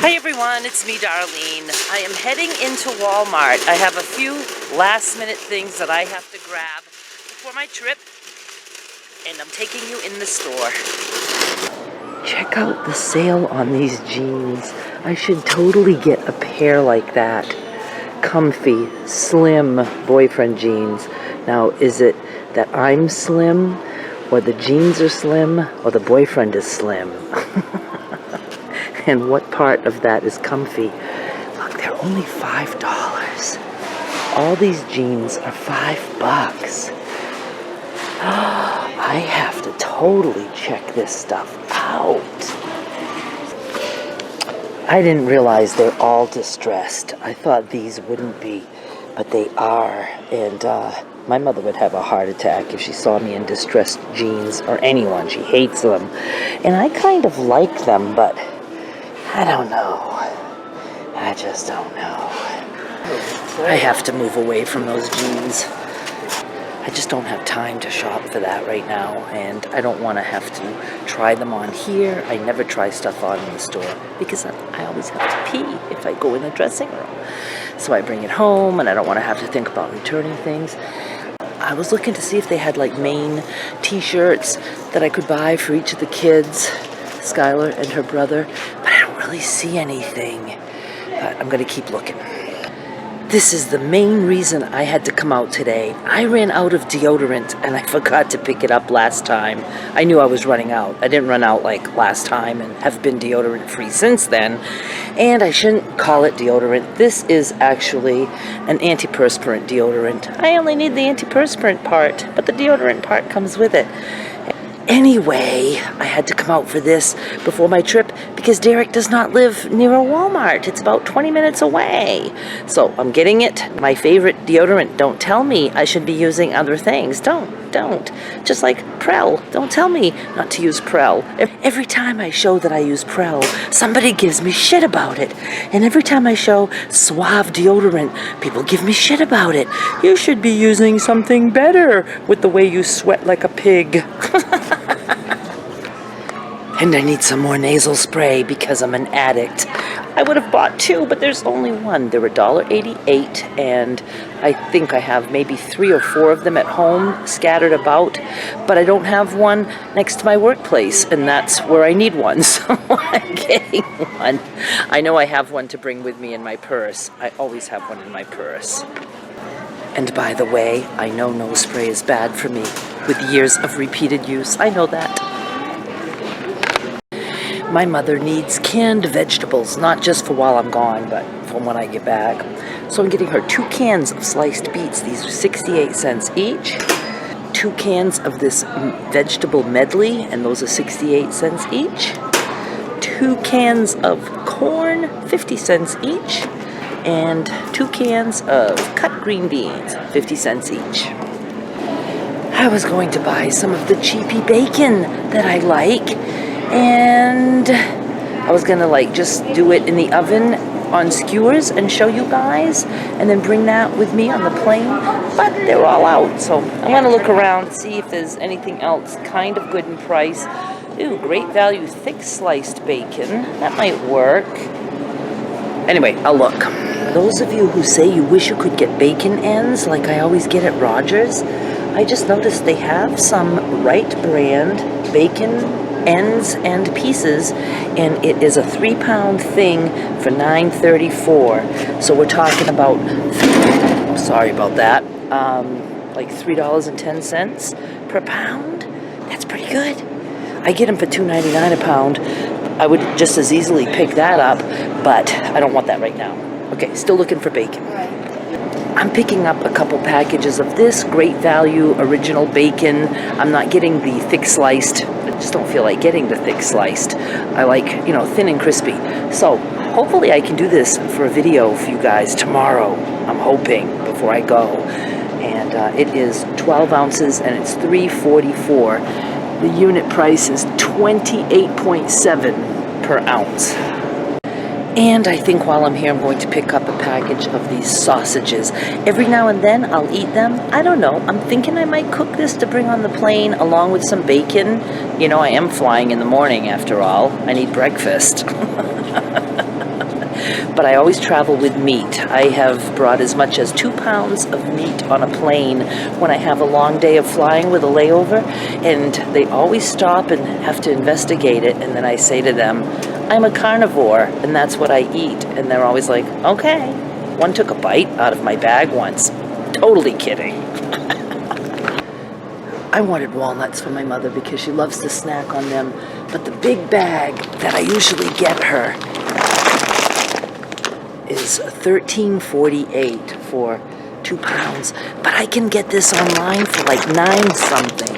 Hi everyone, it's me Darlene. I am heading into Walmart. I have a few last minute things that I have to grab before my trip, and I'm taking you in the store. Check out the sale on these jeans. I should totally get a pair like that. Comfy, slim boyfriend jeans. Now, is it that I'm slim, or the jeans are slim, or the boyfriend is slim? And what part of that is comfy? Look, they're only $5. All these jeans are $5. I have to totally check this stuff out. I didn't realize they're all distressed. I thought these wouldn't be, but they are. And my mother would have a heart attack if she saw me in distressed jeans, or anyone. She hates them. And I kind of like them, but I don't know. I just don't know. I have to move away from those jeans. I just don't have time to shop for that right now, and I don't want to have to try them on here. I never try stuff on in the store because I always have to pee if I go in the dressing room. So I bring it home, and I don't want to have to think about returning things. I was looking to see if they had like Maine t-shirts that I could buy for each of the kids, Skylar and her brother, but I don't really see anything. But I'm going to keep looking. This is the main reason I had to come out today. I ran out of deodorant and I forgot to pick it up last time. I knew I was running out. I didn't run out like last time and have been deodorant free since then. And I shouldn't call it deodorant. This is actually an antiperspirant deodorant. I only need the antiperspirant part, but the deodorant part comes with it. Anyway, I had to come out for this before my trip because Derek does not live near a Walmart. It's about 20 minutes away. So I'm getting it. My favorite deodorant. Don't tell me I should be using other things. Don't. Just like Prel. Don't tell me not to use Prel. Every time I show that I use Prel, somebody gives me shit about it. And every time I show Suave deodorant, people give me shit about it. You should be using something better with the way you sweat like a pig. And I need some more nasal spray because I'm an addict. I would have bought two, but there's only one. They're $1.88, and I think I have maybe 3 or 4 of them at home scattered about, but I don't have one next to my workplace, and that's where I need one, so I'm getting one. I know I have one to bring with me in my purse. I always have one in my purse. And by the way, I know nose spray is bad for me. With years of repeated use, I know that. My mother needs canned vegetables, not just for while I'm gone, but for when I get back. So I'm getting her 2 cans of sliced beets. These are 68 cents each. 2 cans of this vegetable medley, and those are 68 cents each. 2 cans of corn, 50 cents each. And 2 cans of cut green beans, 50 cents each. I was going to buy some of the cheapy bacon that I like, and I was gonna like just do it in the oven on skewers and show you guys, and then bring that with me on the plane, but they're all out, so I'm gonna look around and see if there's anything else kind of good in price. Ooh, great value thick sliced bacon, that might work. Anyway, I'll look. Those of you who say you wish you could get bacon ends like I always get at Rogers, I just noticed they have some Right brand bacon ends and pieces, and it is a 3-pound thing for $9.34. So we're talking about, sorry about that, like $3.10 per pound. That's pretty good. I get them for $2.99 a pound. I would just as easily pick that up, but I don't want that right now. Okay, still looking for bacon. I'm picking up a couple packages of this great value original bacon. I'm not getting the thick sliced. I just don't feel like getting the thick sliced. I like, thin and crispy. So hopefully I can do this for a video for you guys tomorrow. I'm hoping, before I go. And it is 12 ounces and it's $3.44. The unit price is $28.7 per ounce. And I think while I'm here, I'm going to pick up a package of these sausages. Every now and then, I'll eat them. I don't know. I'm thinking I might cook this to bring on the plane along with some bacon. You know, I am flying in the morning after all. I need breakfast. but I always travel with meat. I have brought as much as 2 pounds of meat on a plane when I have a long day of flying with a layover, and they always stop and have to investigate it, and then I say to them, I'm a carnivore, and that's what I eat, and they're always like, okay. One took a bite out of my bag once. Totally kidding. I wanted walnuts for my mother because she loves to snack on them, but the big bag that I usually get her is $13.48 for 2 pounds, but I can get this online for like 9 something,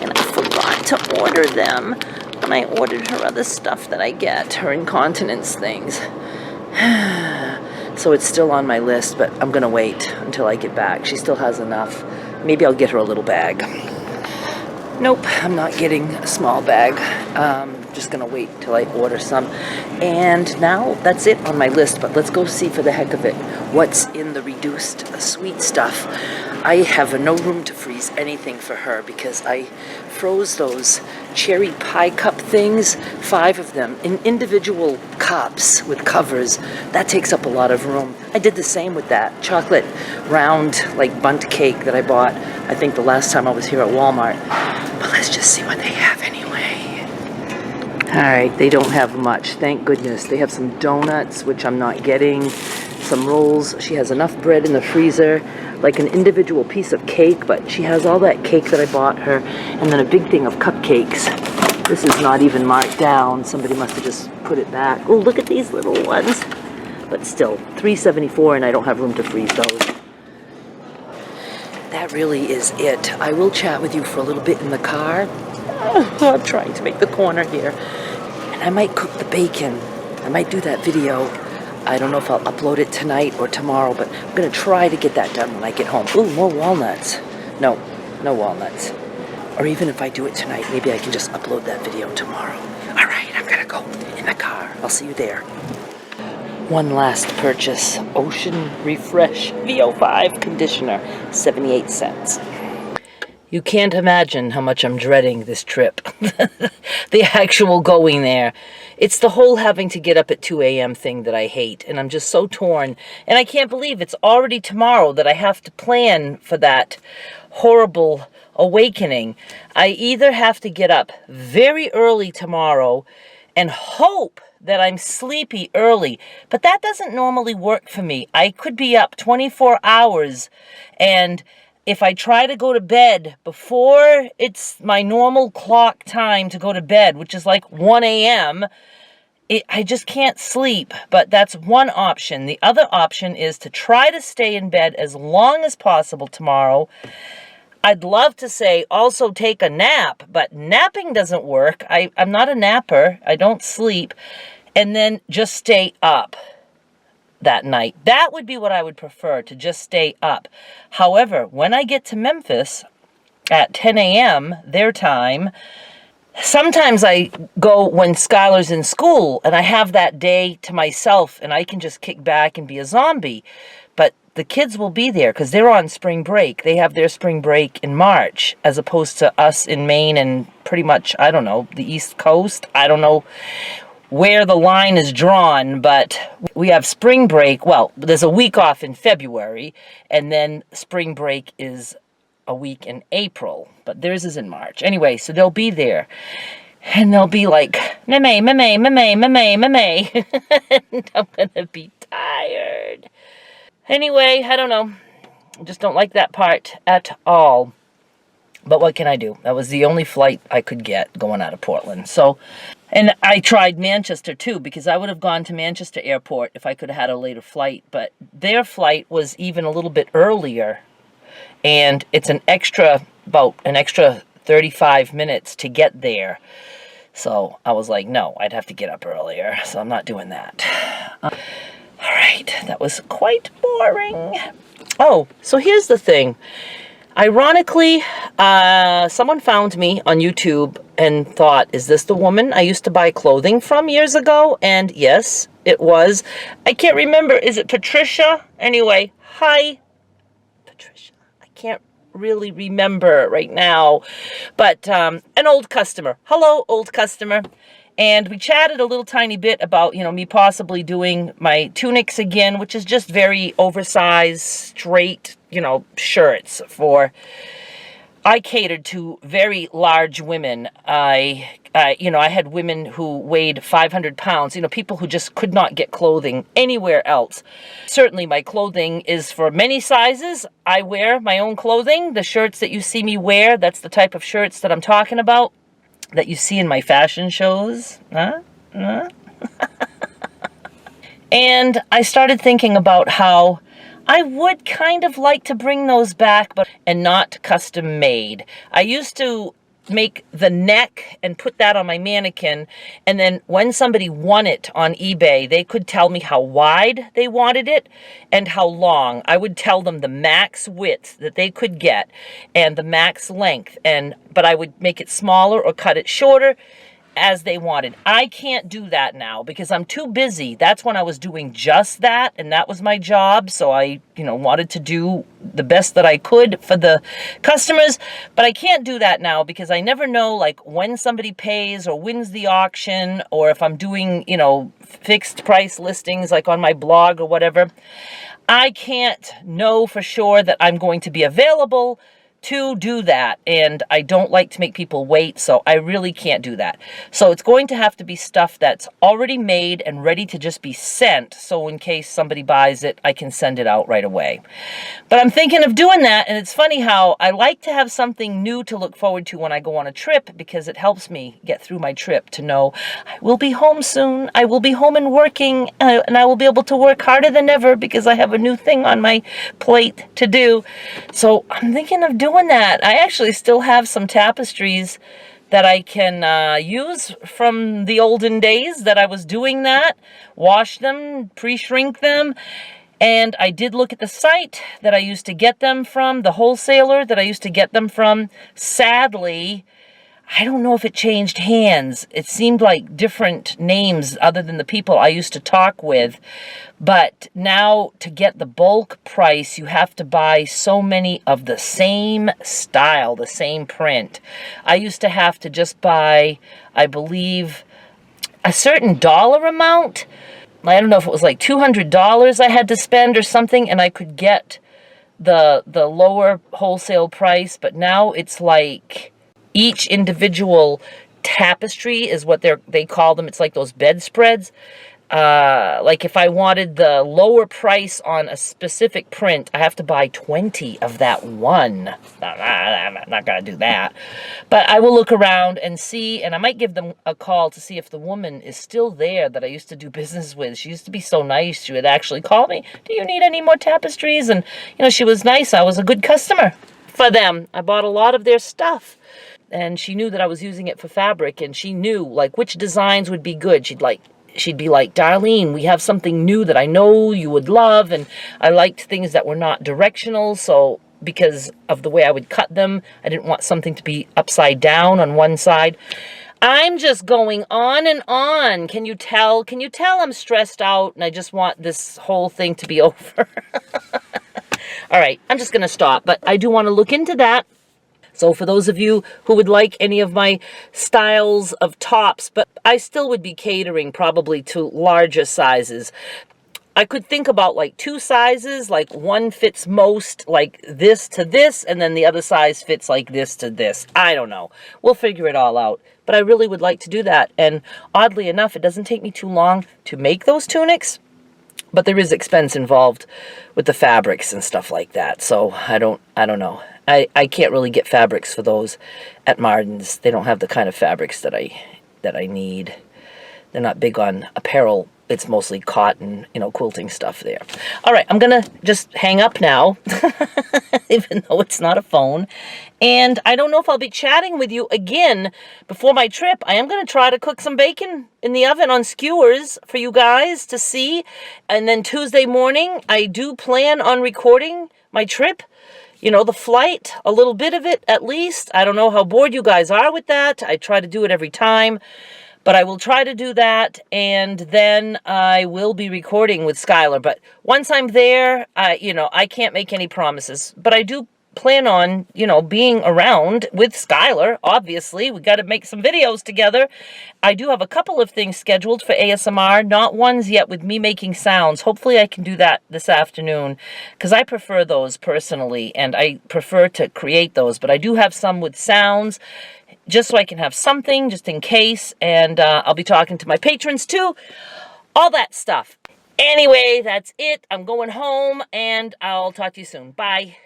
and I forgot to order them when I ordered her other stuff that I get, her incontinence things. So it's still on my list, but I'm gonna wait until I get back. She still has enough. Maybe I'll get her a little bag. Nope, I'm not getting a small bag. Just gonna wait till I order some. And now that's it on my list, but let's go see for the heck of it what's in the reduced sweet stuff. I have no room to freeze anything for her because I froze those cherry pie cup things, 5 of them, in individual cups with covers. That takes up a lot of room. I did the same with that chocolate round, like bundt cake that I bought, I think the last time I was here at Walmart. But let's just see what they have anyway. Alright, they don't have much, thank goodness. They have some donuts, which I'm not getting, some rolls. She has enough bread in the freezer, like an individual piece of cake, but she has all that cake that I bought her, and then a big thing of cupcakes. This is not even marked down. Somebody must have just put it back. Oh, look at these little ones. But still, $3.74, and I don't have room to freeze those. That really is it. I will chat with you for a little bit in the car. I'm trying to make the corner here. And I might cook the bacon. I might do that video. I don't know if I'll upload it tonight or tomorrow, but I'm going to try to get that done when I get home. Ooh, more walnuts. No walnuts. Or even if I do it tonight, maybe I can just upload that video tomorrow. All right, I'm going to go in the car. I'll see you there. One last purchase. Ocean Refresh VO5 conditioner, 78 cents. You can't imagine how much I'm dreading this trip. The actual going there. It's the whole having to get up at 2 a.m. thing that I hate, and I'm just so torn. And I can't believe it's already tomorrow that I have to plan for that horrible awakening. I either have to get up very early tomorrow and hope that I'm sleepy early, but that doesn't normally work for me. I could be up 24 hours, and if I try to go to bed before it's my normal clock time to go to bed, which is like 1 a.m., I just can't sleep. But that's one option. The other option is to try to stay in bed as long as possible tomorrow. I'd love to say also take a nap, but napping doesn't work. I'm not a napper. I don't sleep. And then just stay up that night. That would be what I would prefer, to just stay up. However, when I get to Memphis at 10 a.m. their time, sometimes I go when Skylar's in school and I have that day to myself and I can just kick back and be a zombie. But the kids will be there because they're on spring break. They have their spring break in March as opposed to us in Maine and pretty much, I don't know, the East Coast. I don't know where the line is drawn, but we have spring break. Well, there's a week off in February, and then spring break is a week in April, but theirs is in March. Anyway, so they'll be there, and they'll be like, meme, meme, meme, meme, meme, and I'm gonna be tired. Anyway, I don't know. I just don't like that part at all. But what can I do? That was the only flight I could get going out of Portland. So, and I tried Manchester too, because I would have gone to Manchester Airport if I could have had a later flight. But their flight was even a little bit earlier. And it's about an extra 35 minutes to get there. So I was like, no, I'd have to get up earlier. So I'm not doing that. All right, that was quite boring. Oh, so here's the thing. Ironically, someone found me on YouTube and thought, is this the woman I used to buy clothing from years ago? And yes, it was. I can't remember. Is it Patricia? Anyway, hi, Patricia. I can't really remember right now. But an old customer. Hello, old customer. And we chatted a little tiny bit about, me possibly doing my tunics again, which is just very oversized, straight, shirts for... I catered to very large women. I had women who weighed 500 pounds, people who just could not get clothing anywhere else. Certainly my clothing is for many sizes. I wear my own clothing. The shirts that you see me wear, that's the type of shirts that I'm talking about, that you see in my fashion shows. And I started thinking about how I would kind of like to bring those back, and not custom made. I used to make the neck and put that on my mannequin, and then when somebody won it on eBay, they could tell me how wide they wanted it and how long. I would tell them the max width that they could get and the max length, but I would make it smaller or cut it shorter as they wanted. I can't do that now because I'm too busy. That's when I was doing just that, and that was my job. So I, wanted to do the best that I could for the customers, but I can't do that now because I never know, like, when somebody pays or wins the auction, or if I'm doing, fixed price listings like on my blog or whatever. I can't know for sure that I'm going to be available to do that, and I don't like to make people wait, so I really can't do that. So it's going to have to be stuff that's already made and ready to just be sent, so in case somebody buys it, I can send it out right away. But I'm thinking of doing that, and it's funny how I like to have something new to look forward to when I go on a trip, because it helps me get through my trip to know I will be home soon, I will be home and working, and I will be able to work harder than ever because I have a new thing on my plate to do. So I'm thinking of doing that. I actually still have some tapestries that I can use from the olden days that I was doing that. Wash them, pre-shrink them. And I did look at the site that I used to get them from, the wholesaler that I used to get them from. Sadly, I don't know if it changed hands. It seemed like different names other than the people I used to talk with. But now to get the bulk price, you have to buy so many of the same style, the same print. I used to have to just buy, I believe, a certain dollar amount. I don't know if it was like $200 I had to spend or something, and I could get the lower wholesale price. But now it's like each individual tapestry is what they call them. It's like those bedspreads. Like if I wanted the lower price on a specific print, I have to buy 20 of that one. I'm not going to do that. But I will look around and see, and I might give them a call to see if the woman is still there that I used to do business with. She used to be so nice. She would actually call me, do you need any more tapestries? And, she was nice. I was a good customer for them. I bought a lot of their stuff. And she knew that I was using it for fabric, and she knew, like, which designs would be good. She'd be like, Darlene, we have something new that I know you would love. And I liked things that were not directional. So because of the way I would cut them, I didn't want something to be upside down on one side. I'm just going on and on. Can you tell? Can you tell I'm stressed out and I just want this whole thing to be over? All right, I'm just going to stop. But I do want to look into that. So for those of you who would like any of my styles of tops, but I still would be catering probably to larger sizes. I could think about like two sizes, like one fits most like this to this, and then the other size fits like this to this. I don't know. We'll figure it all out. But I really would like to do that. And oddly enough, it doesn't take me too long to make those tunics. But there is expense involved with the fabrics and stuff like that. So I don't know. I can't really get fabrics for those at Martin's. They don't have the kind of fabrics that I need. They're not big on apparel. It's mostly cotton, quilting stuff there. All right, I'm going to just hang up now, even though it's not a phone. And I don't know if I'll be chatting with you again before my trip. I am going to try to cook some bacon in the oven on skewers for you guys to see. And then Tuesday morning, I do plan on recording my trip. The flight, a little bit of it at least. I don't know how bored you guys are with that. I try to do it every time. But I will try to do that, and then I will be recording with Skylar. But once I'm there, I can't make any promises. But I do plan on, you know, being around with Skylar. Obviously, we got to make some videos together. I do have a couple of things scheduled for ASMR, not ones yet with me making sounds. Hopefully I can do that this afternoon, because I prefer those personally, and I prefer to create those. But I do have some with sounds, just so I can have something just in case. And I'll be talking to my patrons too. All that stuff. Anyway, that's it. I'm going home, and I'll talk to you soon. Bye.